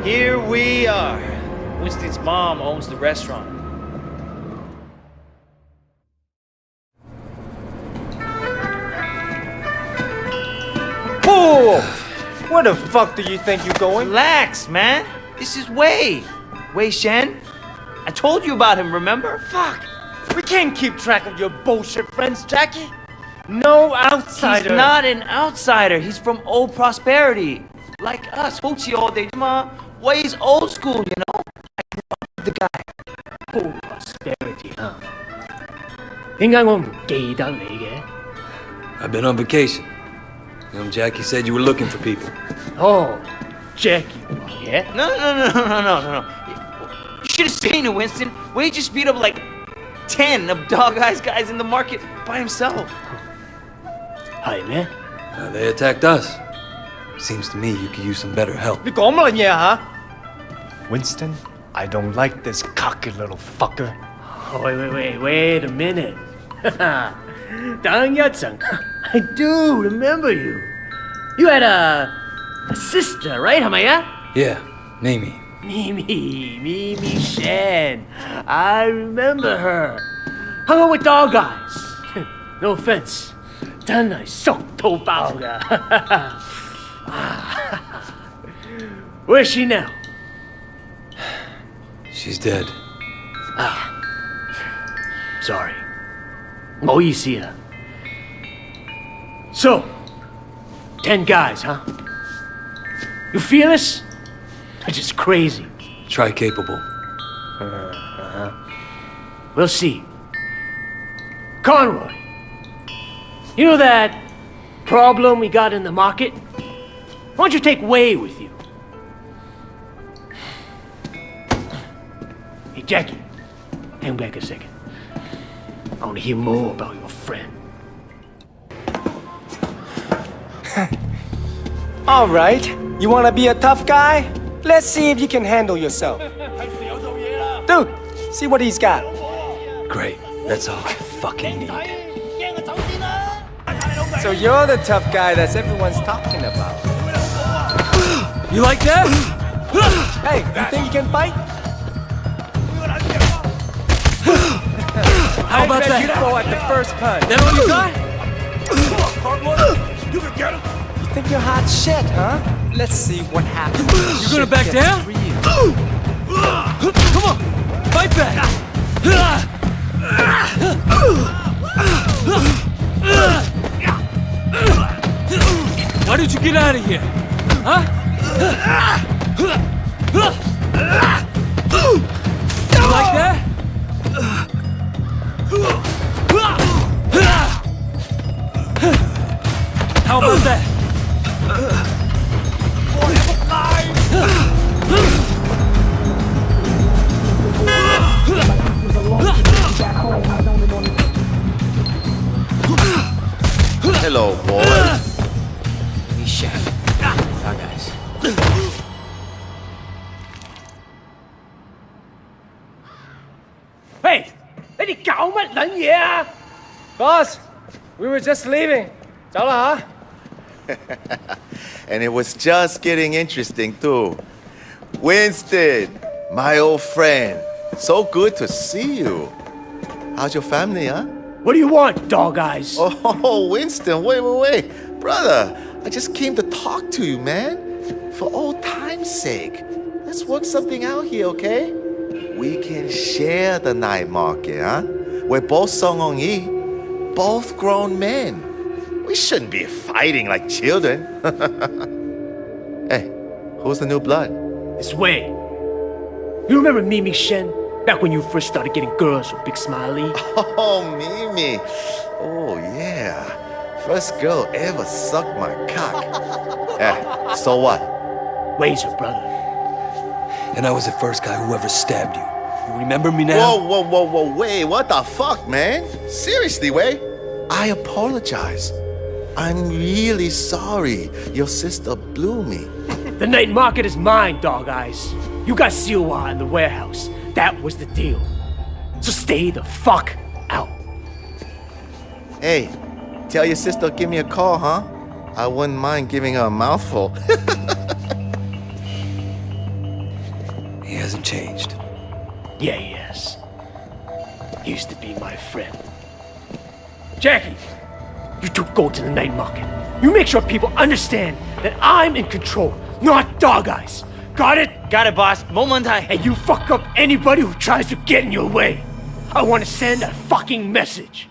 Here we are. Winston's mom owns the restaurant. Oh! Where the fuck do you think you're going? Relax, man. This is Wei. Wei Shen. I told you about him, remember? Fuck! We can't keep track of your bullshit friends, Jackie. No outsider. He's not an outsider. He's from old prosperity. Like us. Hochi all day. Wei's old school, you know? I love the guy. Old prosperity, huh? 點解我唔記得你嘅？ I've been on vacation. Young Jackie said you were looking for people. Oh, Jackie, yeah? No. You should have seen it, Winston. Wei just beat up like 10 of Dogeyes guys in the market by himself. 係咩？ They attacked us. Seems to me you could use some better help. 你講乜嘢吓 Winston, I don't like this cocky little fucker. Wait a minute. 等一陣 I do remember you. You had a sister, right? 係咪啊？ Yeah, Mimi. Mimi Shen. I remember her. Hung out with Dogeyes. No offense. 真係熟到爆㗎。Where's she now? She's dead. Sorry. 唔好意思啊。So, 10 guys, huh? You feel this? They're just crazy. Try capable. We'll see. Conroy, you know that problem we got in the market? Why don't you take Wei with you? Hey, Jackie, hang back a second. I want to hear more about your friend. All right, you wanna be a tough guy? Let's see if you can handle yourself. Dude, see what he's got. Great. That's all I fucking need. So you're the tough guy that everyone's talking about. You like that? Hey, you think you can fight? How about I bet that? you fall at the first punch. That all you got? You think you're hot shit, huh? Let's see what happens. You gonna back down? Come on, fight back! Why did you get out of here? Huh? You like that? How about that? Hello, boys. Wei Shen. Dogeyes. Hey, 你哋搞乜撚嘢啊？ Boss, we were just leaving. 走啦吓。 And it was just getting interesting, too. Winston, my old friend. So good to see you. How's your family, huh? What do you want, Dogeyes? Oh, Winston, wait. Brother, I just came to talk to you, man. For old time's sake. Let's work something out here, okay? We can share the night market, huh? We're both Sun On Yee, both grown men. We shouldn't be fighting like children. Hey, who's the new blood? This way. You remember Mimi Shen? Back when you first started getting girls with Big Smiley? Oh, Mimi. Oh, yeah. First girl ever sucked my cock. Yeah, so what? Wei's her brother. And I was the first guy who ever stabbed you. You remember me now? Whoa, Wei, what the fuck, man? Seriously, Wei? I apologize. I'm really sorry your sister blew me. The night market is mine, Dogeyes. You got Siwa in the warehouse. That was the deal. So stay the fuck out. Hey, tell your sister give me a call, huh? I wouldn't mind giving her a mouthful. He hasn't changed. Yeah, he has. He used to be my friend. Jackie, you two go to the night market. You make sure people understand that I'm in control, not Dogeyes. Got it? Got it, boss. 冇問題. And you fuck up anybody who tries to get in your way. I want to send a fucking message.